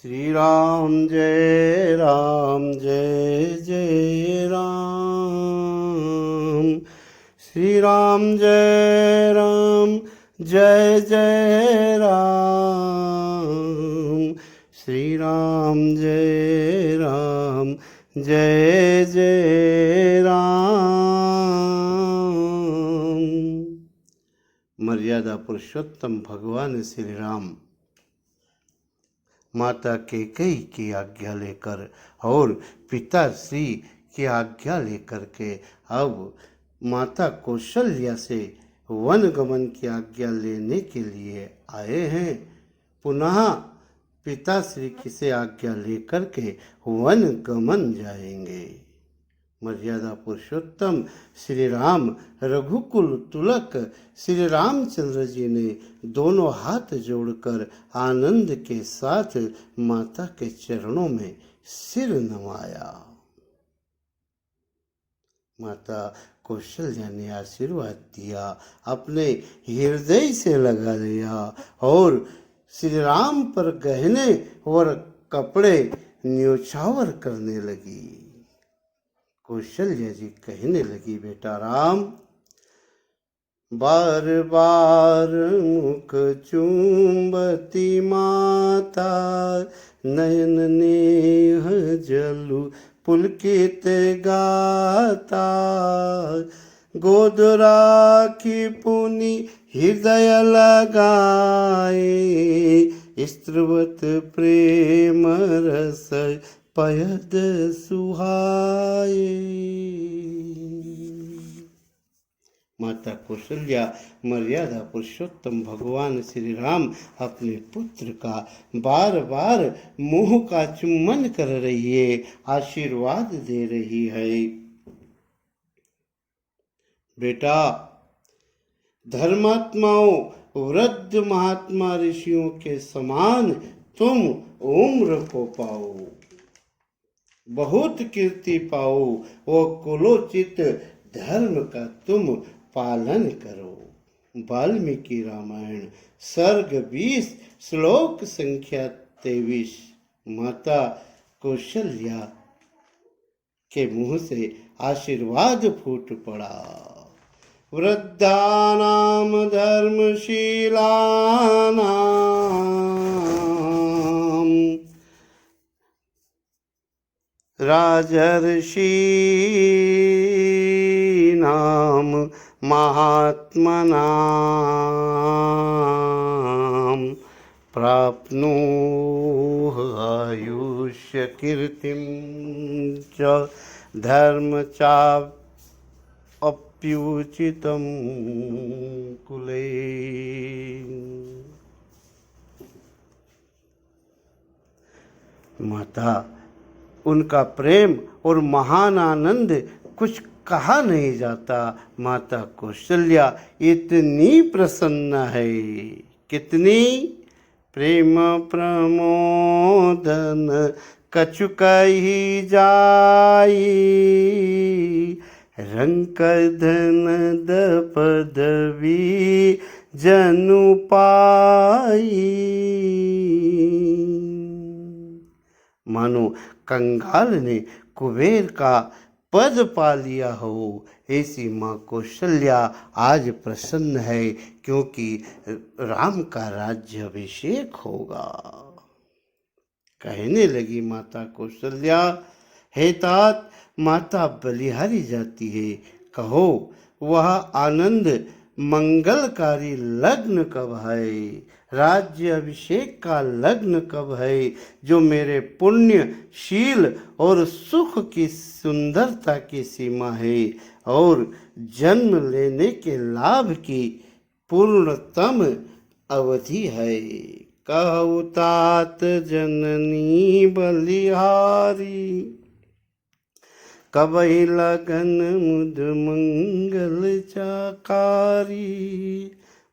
राम जय जय राम। श्री राम जय राम जय जय राम। श्री राम जय राम जय जय राम। मर्यादा पुरुषोत्तम भगवान श्री राम माता कैकेयी की आज्ञा लेकर और पिता श्री की आज्ञा लेकर के अब माता कौशल्या से वन गमन की आज्ञा लेने के लिए आए हैं। पुनः पिता श्री की से आज्ञा लेकर के वन गमन जाएंगे। मर्यादा पुरुषोत्तम श्री राम रघुकुल तुलक श्री रामचंद्र जी ने दोनों हाथ जोड़कर आनंद के साथ माता के चरणों में सिर नवाया। माता कौशल्या ने आशीर्वाद दिया, अपने हृदय से लगा लिया और श्री राम पर गहने और कपड़े न्योछावर करने लगी। कौशल्या जी कहने लगी, बेटा राम, बार बार मुख चुंबती माता, नयन नेह जलु पुलकित गाता, गोद राखी पुनि हृदय लगाए, स्त्रवत प्रेम रस पयद सुहाए। माता कौशल्या मर्यादा पुरुषोत्तम भगवान श्री राम अपने पुत्र का बार बार मुंह का चुम्बन कर रही है, आशीर्वाद दे रही है। बेटा, धर्मात्माओं, वृद्ध महात्मा ऋषियों के समान तुम उम्र को पाओ, बहुत कीर्ति पाओ और कुलोचित धर्म का तुम पालन करो। वाल्मीकि रामायण सर्ग 20 श्लोक संख्या 23। माता कौशल्या के मुंह से आशीर्वाद फूट पड़ा। वृद्धानाम धर्मशीलानाम राजर्षीणाम महात्मनाम प्राप्नुः आयुष्य कीर्तिं च धर्म चाप्युचितं कुले। माता, उनका प्रेम और महान आनंद कुछ कहा नहीं जाता। माता कौशल्या इतनी प्रसन्न है, कितनी प्रेम प्रमोदन कछु कही जाई, रंक धन द पदवी जनु पाई। मानो कंगाल ने कुबेर का पद पा लिया हो, ऐसी माँ कौशल्या आज प्रसन्न है, क्योंकि राम का राज्य अभिषेक होगा। कहने लगी माता कौशल्या, हे तात, माता बलिहारी जाती है, कहो वह आनंद मंगलकारी लग्न कब है, राज्य अभिषेक का लग्न कब है, जो मेरे पुण्यशील और सुख की सुंदरता की सीमा है और जन्म लेने के लाभ की पूर्णतम अवधि है। कहु तात जननी बलिहारी, कबहि लगन मुद मंगल चाकारी।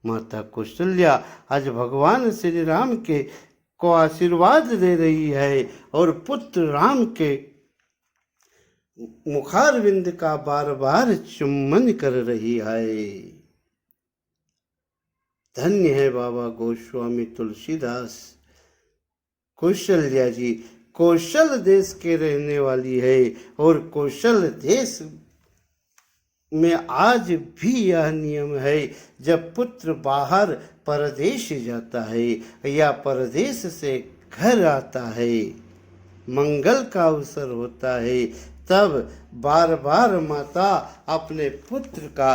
माता कौशल्या आज भगवान श्री राम के को आशीर्वाद दे रही है और पुत्र राम के मुखारविंद का बार बार चुम्बन कर रही है। धन्य है बाबा गोस्वामी तुलसीदास कौशल्या जी कौशल देश के रहने वाली है और कौशल देश में आज भी यह नियम है, जब पुत्र बाहर परदेश जाता है या परदेश से घर आता है, मंगल का अवसर होता है, तब बार बार माता अपने पुत्र का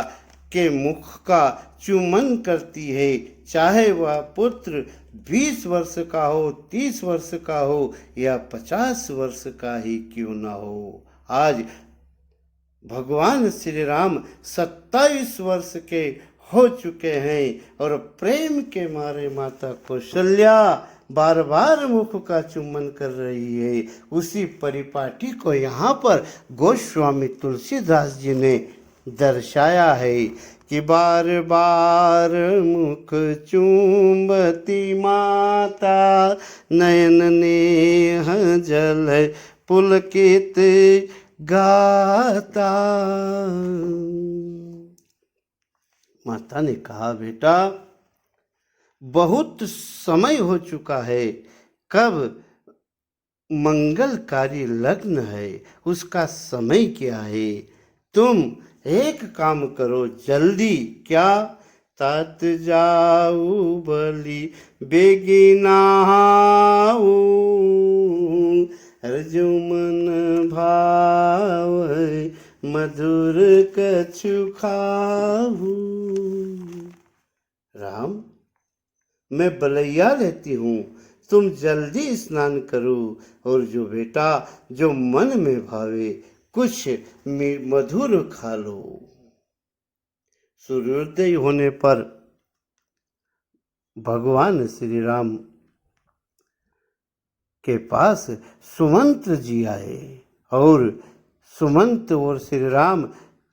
के मुख का चुम्बन करती है, चाहे वह पुत्र 20 वर्ष का हो, 30 वर्ष का हो या 50 वर्ष का ही क्यों ना हो। आज भगवान श्री राम 27 वर्ष के हो चुके हैं और प्रेम के मारे माता कौशल्या बार बार मुख का चुम्बन कर रही है। उसी परिपाटी को यहाँ पर गोस्वामी तुलसीदास जी ने दर्शाया है कि बार बार मुख चुम्बती माता, नयन नेह जल पुलकित गाता। माता ने कहा, बेटा बहुत समय हो चुका है, कब मंगलकारी लग्न है, उसका समय क्या है, तुम एक काम करो जल्दी, क्या तात जाऊ बलि बेगिनाऊ, अर्जुमन भाव मधुर कछु खाऊ। राम, मैं बलैया लेती हूँ, तुम जल्दी स्नान करो और जो बेटा जो मन में भावे कुछ मधुर खा लो। सूर्योदय होने पर भगवान श्री राम के पास सुमंत्र जी आए और सुमंत और श्री राम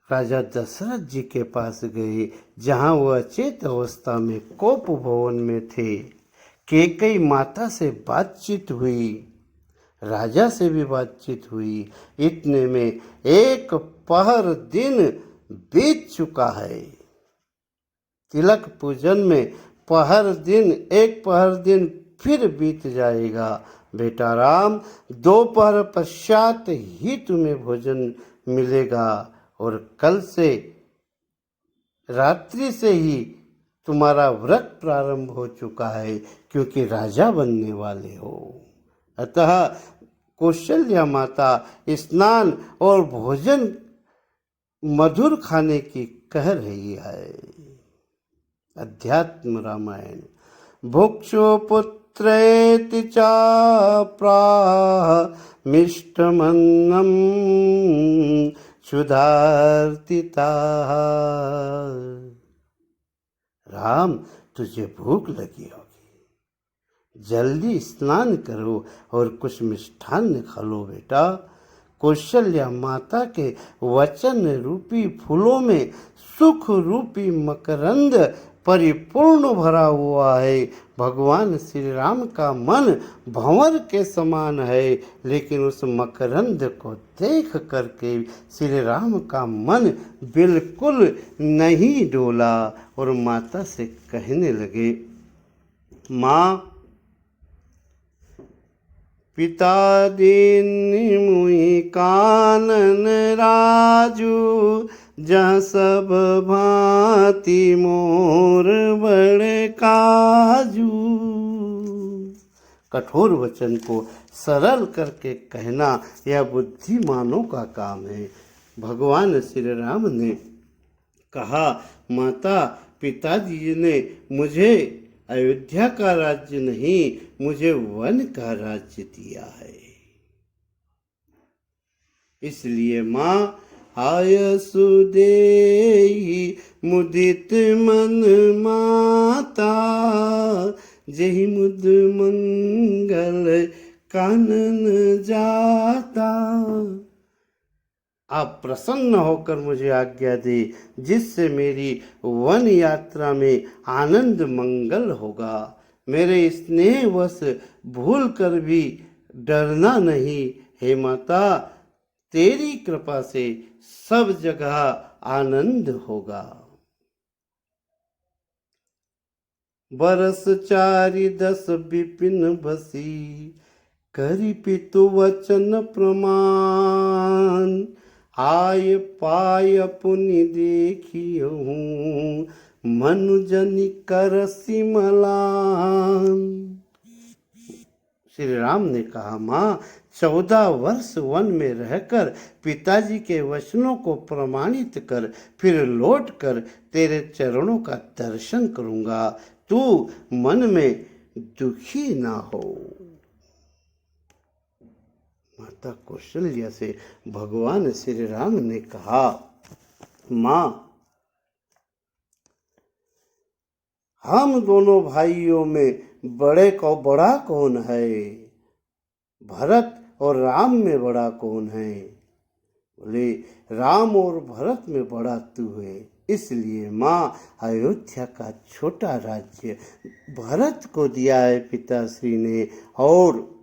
राजा दशरथ जी के पास गए, जहाँ वह अचेत अवस्था में कोप भवन में थे। कैकेयी माता से बातचीत हुई, राजा से भी बातचीत हुई। इतने में एक पहर दिन बीत चुका है। तिलक पूजन में पहर दिन, एक पहर दिन फिर बीत जाएगा। बेटा राम, दोपहर पश्चात ही तुम्हें भोजन मिलेगा और कल से रात्रि से ही तुम्हारा व्रत प्रारंभ हो चुका है, क्योंकि राजा बनने वाले हो। अतः कौशल्या माता स्नान और भोजन मधुर खाने की कह रही है। अध्यात्म रामायण। भुक्षो पुत्रेति चाप्राह मिष्टमन्नम क्षुधार्तिता। राम, तुझे भूख लगी होगी, जल्दी स्नान करो और कुछ मिष्ठान्न खा लो बेटा। कौशल्या माता के वचन रूपी फूलों में सुख रूपी मकरंद परिपूर्ण भरा हुआ है। भगवान श्री राम का मन भंवर के समान है, लेकिन उस मकरंद को देख करके श्री राम का मन बिल्कुल नहीं डोला और माता से कहने लगे, माँ, पिता दीन मुहि कानन राजू, जहाँ सब भांति मोर बड़ काजू। कठोर वचन को सरल करके कहना यह बुद्धिमानों का काम है। भगवान श्री राम ने कहा, माता, पिताजी ने मुझे अयोध्या का राज्य नहीं, मुझे वन का राज्य दिया है। इसलिए माँ, आयसु देहि मुदित मन माता, जेहि मुद मंगल कानन जाता। आप प्रसन्न होकर मुझे आज्ञा दे, जिससे मेरी वन यात्रा में आनंद मंगल होगा। मेरे स्नेहवश भूल कर भी डरना नहीं। हे माता, तेरी कृपा से सब जगह आनंद होगा। बरस 4 10 विपिन बसी, करि पितु वचन प्रमाण, आय पाय पुनि देखियहूँ, मनुजनि कर सिमलान। श्री राम ने कहा, माँ 14 वर्ष वन में रहकर पिताजी के वचनों को प्रमाणित कर, फिर लौट कर तेरे चरणों का दर्शन करूंगा, तू मन में दुखी ना हो। माता कौशल्या से भगवान श्री राम ने कहा, माँ हम दोनों भाइयों में बड़ा कौन है? भरत और राम में बड़ा कौन है? बोले, राम और भरत में बड़ा तू है। इसलिए माँ अयोध्या का छोटा राज्य भरत को दिया है पिताश्री ने, और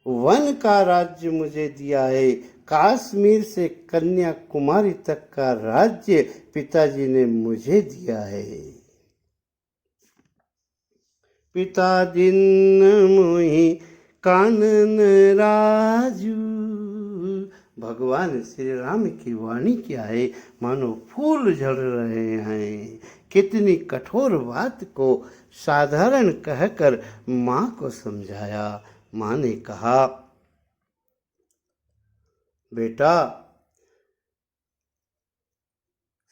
वन का राज्य मुझे दिया है। कश्मीर से कन्याकुमारी तक का राज्य पिताजी ने मुझे दिया है। पिता दिन मोहि कानन राजू। भगवान श्री राम की वाणी क्या है, मानो फूल झड़ रहे हैं। कितनी कठोर बात को साधारण कहकर माँ को समझाया। माँ ने कहा, बेटा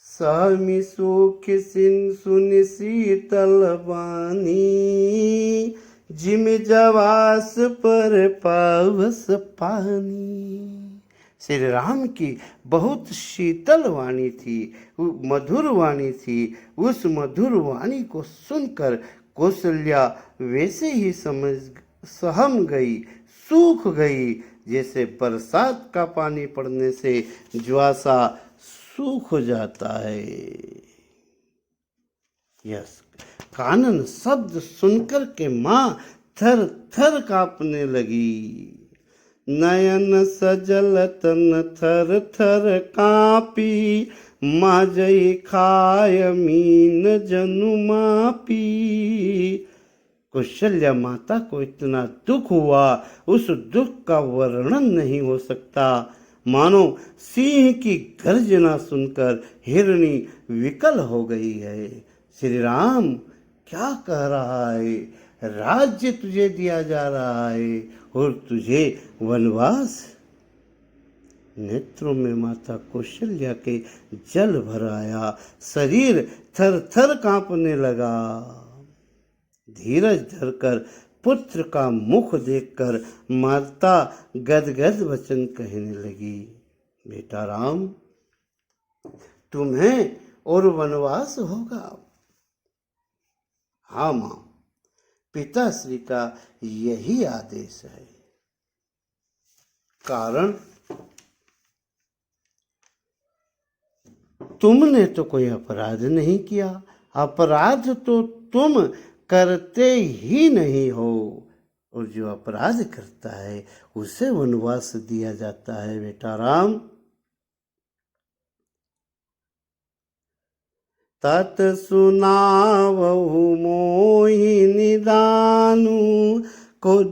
सहमि सुख सिन सुनि शीतल बानी, जिम जवास पर पावस पानी। श्री राम की बहुत शीतल वाणी थी, मधुर वाणी थी। उस मधुर वाणी को सुनकर कौशल्या वैसे ही सहम गई, सूख गई, जैसे बरसात का पानी पड़ने से ज्वासा सूख जाता है। यस, कानन शब्द सुनकर के माँ थर थर कांपने लगी। नयन सजल तन थर थर कांपी, माजई खाय मीन जनु मापी। कौशल्या माता को इतना दुख हुआ, उस दुख का वर्णन नहीं हो सकता। मानो सिंह की गर्जना सुनकर हिरणी विकल हो गई है। श्री राम क्या कह रहा है? राज्य तुझे दिया जा रहा है और तुझे वनवास। नेत्रों में माता कौशल्या के जल भर आया, शरीर थर थर कांपने लगा। धीरज धरकर पुत्र का मुख देखकर माता गदगद वचन कहने लगी, बेटा राम, तुम्हें और वनवास होगा। हाँ माँ, पिताश्री का यही आदेश है। कारण तुमने तो कोई अपराध नहीं किया, अपराध तो तुम करते ही नहीं हो, और जो अपराध करता है उसे वनवास दिया जाता है। बेटा राम, तत सुनावहु मोहि निदानु, को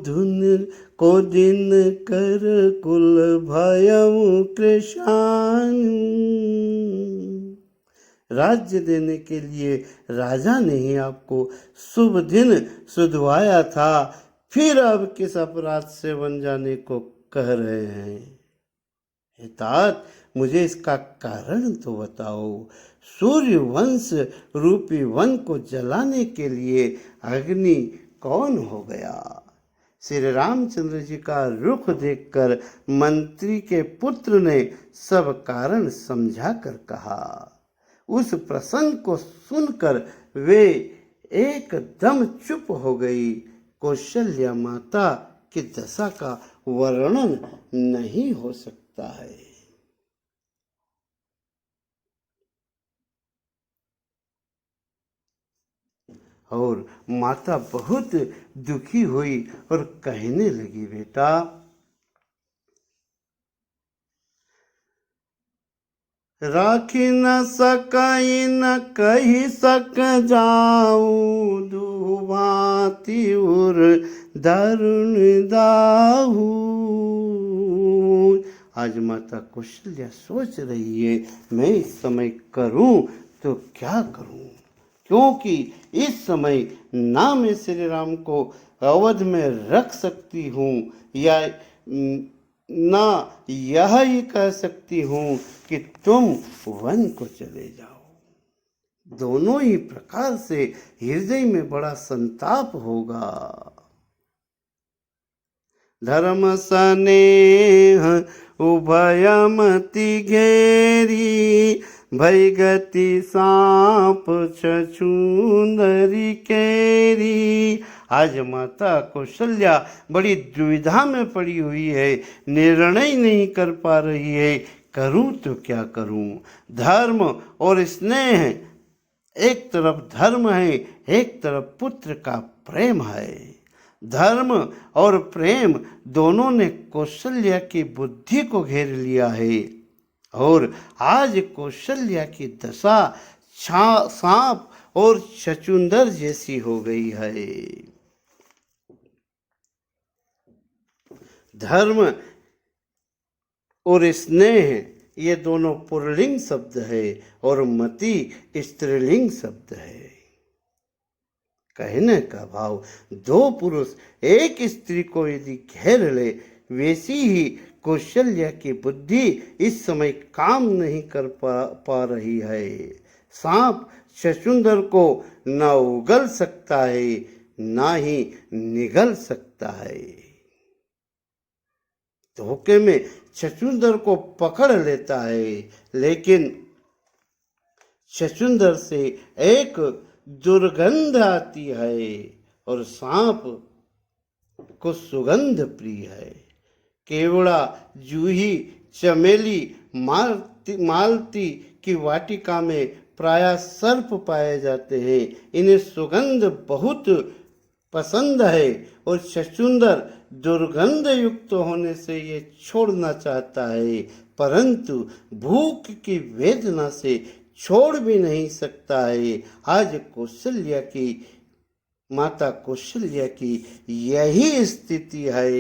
दिन कर कुल भयउ कृशानु। राज्य देने के लिए राजा ने ही आपको शुभ दिन सुधवाया था, फिर अब किस अपराध से वन जाने को कह रहे हैं? हे तात, मुझे इसका कारण तो बताओ। सूर्य वंश रूपी वन को जलाने के लिए अग्नि कौन हो गया? श्री रामचंद्र जी का रुख देखकर मंत्री के पुत्र ने सब कारण समझा कर कहा। उस प्रसंग को सुनकर वे एकदम चुप हो गई। कौशल्या माता की दशा का वर्णन नहीं हो सकता है। और माता बहुत दुखी हुई और कहने लगी, बेटा राखी न सकई न कही सक जाऊं, दुभांति उर दारुण दाहू। आज माता कौशल्या सोच रही है, मैं इस समय करूं तो क्या करूं, क्योंकि इस समय ना मैं श्री राम को अवध में रख सकती हूँ या ना यह ही कह सकती हूँ कि तुम वन को चले जाओ। दोनों ही प्रकार से हृदय में बड़ा संताप होगा। धर्म स्नेह उभयमति घेरी, भई गति सांप छछूंदरी केरी। आज माता कौशल्या बड़ी दुविधा में पड़ी हुई है, निर्णय नहीं कर पा रही है, करूं तो क्या करूं। धर्म और स्नेह, एक तरफ धर्म है, एक तरफ पुत्र का प्रेम है। धर्म और प्रेम दोनों ने कौशल्या की बुद्धि को घेर लिया है और आज कौशल्या की दशा सांप और छछूंदर जैसी हो गई है। धर्म और स्नेह ये दोनों पुल्लिंग शब्द है और मति स्त्रीलिंग शब्द है। कहने का भाव, दो पुरुष एक स्त्री को यदि घेर ले, वैसी ही कौशल्या की बुद्धि इस समय काम नहीं कर पा रही है। सांप छछूंदर को न उगल सकता है, ना ही निगल सकता है। धोखे में छछूंदर को पकड़ लेता है, लेकिन छछूंदर से एक दुर्गंध आती है और सांप को सुगंध प्रिय है। केवड़ा, जूही, चमेली, मालती की वाटिका में प्रायः सर्प पाए जाते हैं। इन्हें सुगंध बहुत पसंद है और छछूंदर दुर्गंध युक्त होने से ये छोड़ना चाहता है, परंतु भूख की वेदना से छोड़ भी नहीं सकता है। आज कौशल्या की, माता कौशल्या की यही स्थिति है।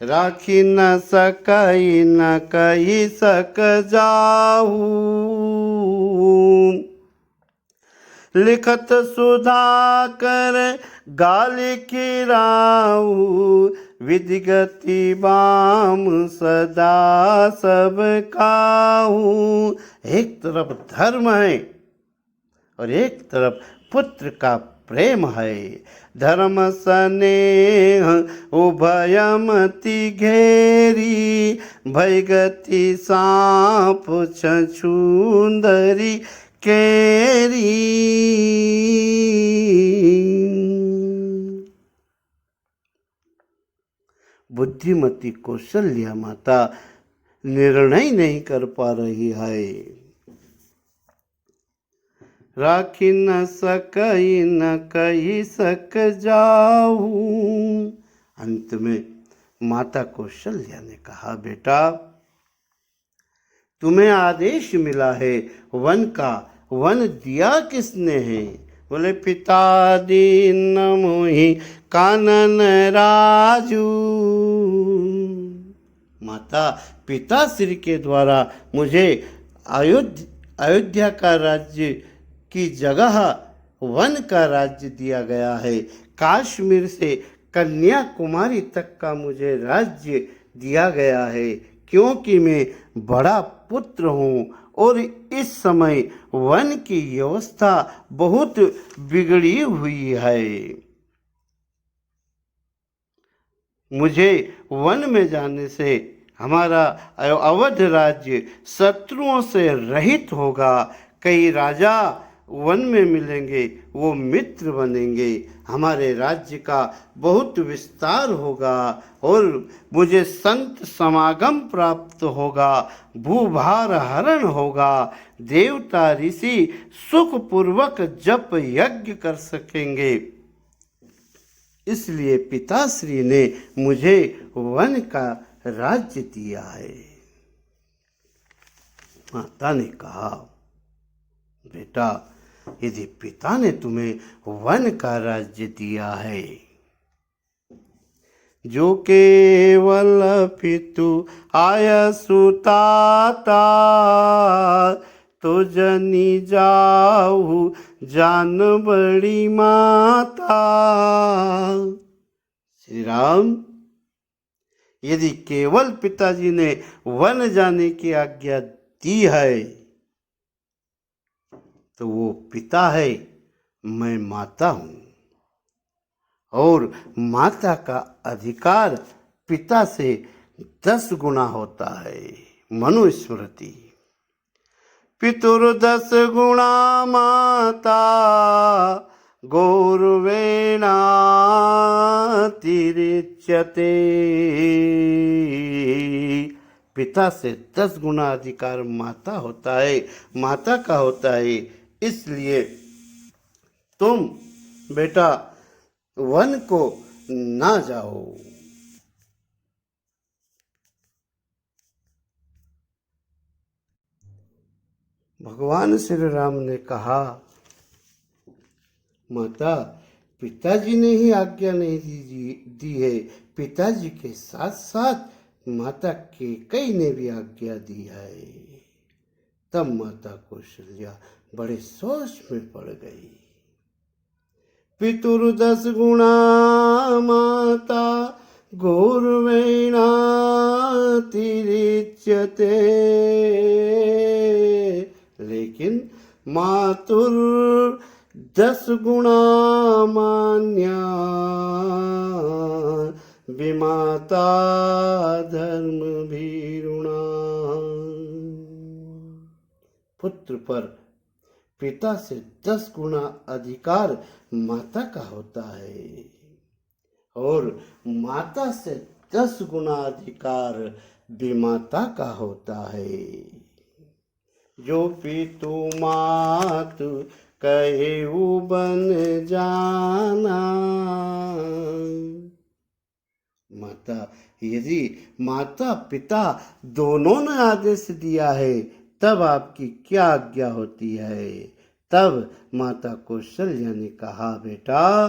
राखी न सकई न कही सक जाहू, लिखत सुधाकर गाल खिराऊ, विधिगति बाम सदा सब काहू। एक तरफ धर्म है और एक तरफ पुत्र का प्रेम है। धर्म स्नेह उभयमति घेरी, भई गति सांप छछूंदरी केरी। बुद्धिमती कौशल्या माता निर्णय नहीं कर पा रही है। राखी न सकई न कही सक जाऊं। अंत में माता कौशल्या ने कहा, बेटा तुम्हें आदेश मिला है वन का, वन दिया किसने है? बोले पिता दीन मोहि कानन राजू। माता पिता श्री के द्वारा मुझे अयोध्या का राज्य की जगह वन का राज्य दिया गया है। कश्मीर से कन्याकुमारी तक का मुझे राज्य दिया गया है, क्योंकि मैं बड़ा पुत्र हूँ और इस समय वन की व्यवस्था बहुत बिगड़ी हुई है। मुझे वन में जाने से हमारा अवध राज्य शत्रुओं से रहित होगा। कई राजा वन में मिलेंगे, वो मित्र बनेंगे, हमारे राज्य का बहुत विस्तार होगा और मुझे संत समागम प्राप्त होगा, भूभार हरण होगा, देवता ऋषि सुखपूर्वक जप यज्ञ कर सकेंगे। इसलिए पिताश्री ने मुझे वन का राज्य दिया है। माता ने कहा, बेटा, यदि पिता ने तुम्हें वन का राज्य दिया है, जो केवल पितु आय सुताता, तो जनी जाऊ जान बड़ी माता। श्री राम, यदि केवल पिताजी ने वन जाने की आज्ञा दी है तो वो पिता है, मैं माता हूँ, और माता का अधिकार पिता से 10 गुना होता है। मनुस्मृति। पितुर 10 गुणा माता, गौरवेणातिरिच्यते। पिता से 10 गुना अधिकार माता होता है, माता का होता है। इसलिए तुम बेटा वन को ना जाओ। भगवान श्री राम ने कहा, माता, पिताजी ने ही आज्ञा नहीं दी है, पिताजी के साथ साथ माता कैकेयी ने भी आज्ञा दी है। तब माता कौशल्या बड़े सोच में पड़ गई। पितुर 10 गुणा माता, गौरवेणातिरिच्यते। लेकिन मातुर 10 गुणा मान्या, विमाता धर्म भीरुणा। पुत्र पर पिता से 10 गुना अधिकार माता का होता है, और माता से 10 गुना अधिकार विमाता का होता है। जो पितु मातु कहेउ बन जाना। माता, यदि माता पिता दोनों ने आदेश दिया है तब आपकी क्या आज्ञा होती है? तब माता कौशल्या ने कहा, बेटा,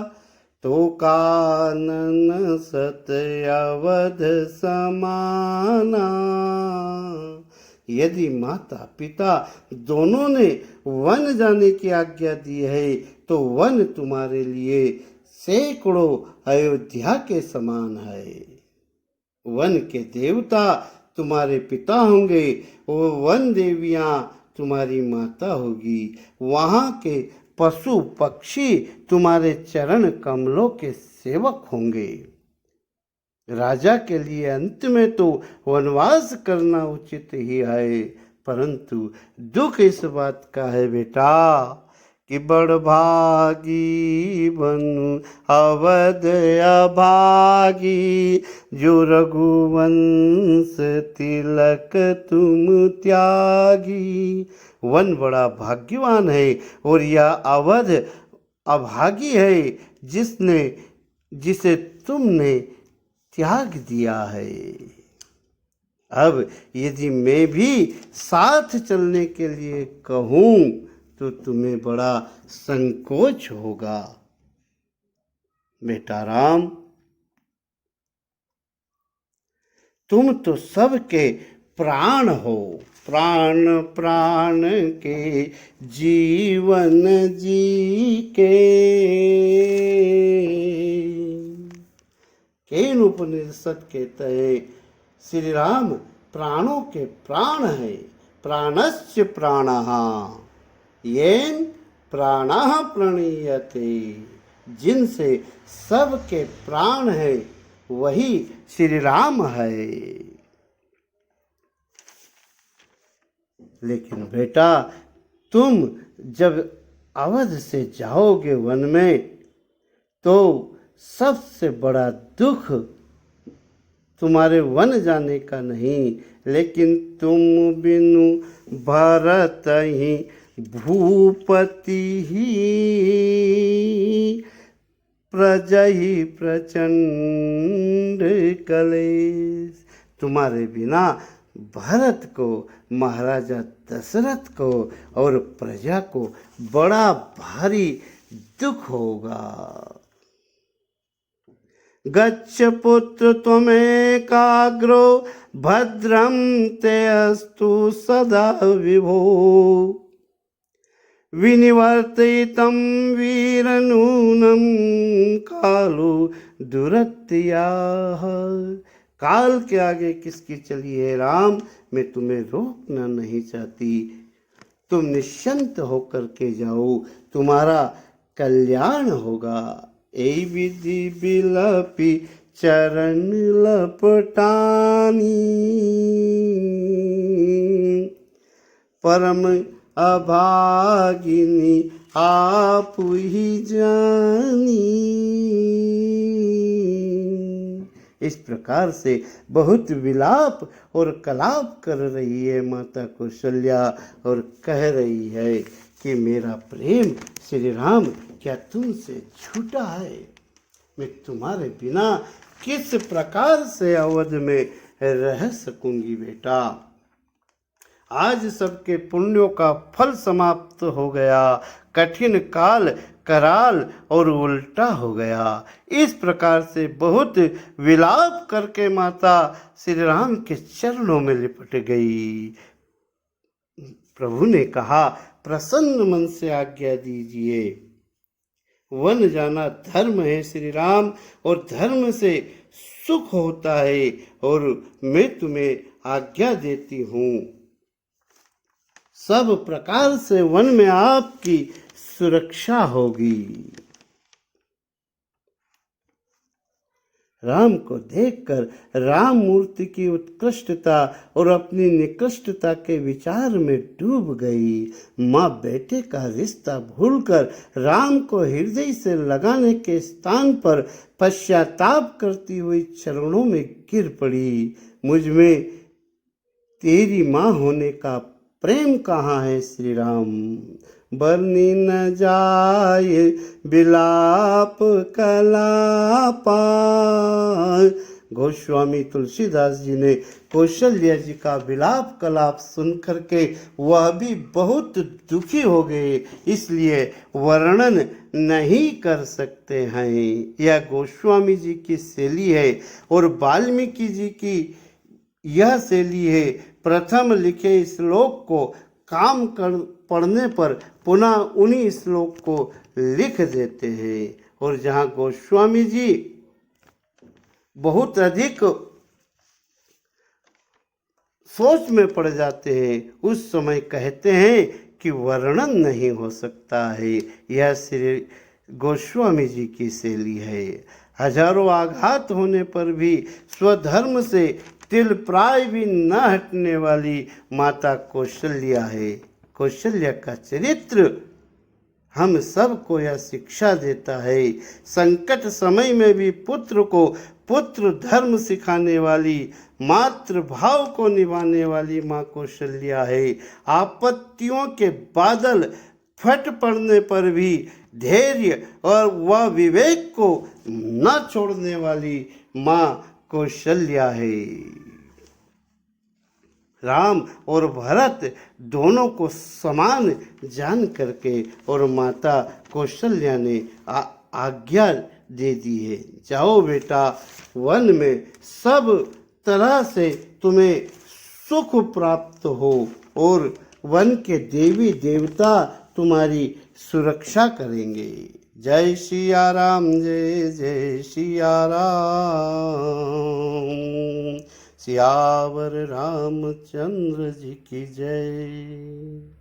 तो कानन सत अवध समाना। यदि माता पिता दोनों ने वन जाने की आज्ञा दी है तो वन तुम्हारे लिए सैकड़ों अयोध्या के समान है। वन के देवता तुम्हारे पिता होंगे, वो वन देवियां तुम्हारी माता होगी। वहाँ के पशु पक्षी तुम्हारे चरण कमलों के सेवक होंगे। राजा के लिए अंत में तो वनवास करना उचित ही है, परंतु दुख इस बात का है बेटा कि बड़ भागी बनु अवध अभागी, जो रघुवंश तिलक तुम त्यागी। वन बड़ा भाग्यवान है और यह अवध अभागी है जिसे तुमने त्याग दिया है। अब यदि मैं भी साथ चलने के लिए कहूँ तो तुम्हें बड़ा संकोच होगा। बेटा राम, तुम तो सबके प्राण हो, प्राण प्राण के जीवन जी के। केन उपनिषद कहते हैं, श्री राम प्राणों के प्राण है। प्राणस्य प्राणः येन प्राणः प्रणीयते। जिनसे सबके प्राण है वही श्री राम है। लेकिन बेटा, तुम जब अवध से जाओगे वन में तो सबसे बड़ा दुख तुम्हारे वन जाने का नहीं, लेकिन तुम बिनु भरत ही भूपति ही प्रजहि प्रचंड कलेश। तुम्हारे बिना भरत को, महाराजा दशरथ को और प्रजा को बड़ा भारी दुख होगा। गच्छ पुत्र त्वमेकाग्रो भद्रं ते अस्तु सदा विभो विनिवर्तितं वीरनूनं कालो दुरत्याः। काल के आगे किसकी चली है राम, मैं तुम्हें रोकना नहीं चाहती, तुम निश्चिंत होकर के जाओ, तुम्हारा कल्याण होगा। ए विधि बिलपि चरण लपटानी, परम अभागिनी आप ही जानी। इस प्रकार से बहुत विलाप और कलाप कर रही है माता कौशल्या और कह रही है कि मेरा प्रेम श्री राम क्या तुमसे झूठा है, मैं तुम्हारे बिना किस प्रकार से अवध में रह सकूंगी बेटा। आज सबके पुण्यों का फल समाप्त हो गया, कठिन काल कराल और उल्टा हो गया। इस प्रकार से बहुत विलाप करके माता श्री राम के चरणों में लिपट गई। प्रभु ने कहा, प्रसन्न मन से आज्ञा दीजिए, वन जाना धर्म है श्री राम, और धर्म से सुख होता है, और मैं तुम्हें आज्ञा देती हूँ, सब प्रकार से वन में आपकी सुरक्षा होगी। राम को देखकर राम मूर्ति की उत्कृष्टता और अपनी निकृष्टता के विचार में डूब गई। माँ बेटे का रिश्ता भूलकर राम को हृदय से लगाने के स्थान पर पश्चाताप करती हुई चरणों में गिर पड़ी। मुझ में तेरी माँ होने का प्रेम कहाँ है श्री राम, बरनी न जाए बिलाप कलापा। गोस्वामी तुलसीदास जी ने कौशल्या जी का विलाप कलाप सुनकर के वह भी बहुत दुखी हो गए, इसलिए वर्णन नहीं कर सकते हैं। यह गोस्वामी जी की शैली है और वाल्मीकि जी की यह शैली है। प्रथम लिखे श्लोक को काम कर पढ़ने पर पुनः उन्हीं श्लोक को लिख देते हैं, और जहाँ गोस्वामी जी बहुत अधिक सोच में पड़ जाते हैं, उस समय कहते हैं कि वर्णन नहीं हो सकता है। यह श्री गोस्वामी जी की शैली है। हजारों आघात होने पर भी स्वधर्म से तिल प्राय भी न हटने वाली माता कौशल्या है। कौशल्या का चरित्र हम सबको यह शिक्षा देता है। संकट समय में भी पुत्र को पुत्र धर्म सिखाने वाली, मातृभाव को निभाने वाली माँ कौशल्या है। आपत्तियों के बादल फट पड़ने पर भी धैर्य और वह विवेक को न छोड़ने वाली माँ कौशल्या है। राम और भरत दोनों को समान जान करके और माता कौशल्या ने आज्ञा दे दी है, जाओ बेटा, वन में सब तरह से तुम्हें सुख प्राप्त हो और वन के देवी देवता तुम्हारी सुरक्षा करेंगे। जय सिया राम, जय जय सिया राम, सियावर रामचंद्र जी की जय।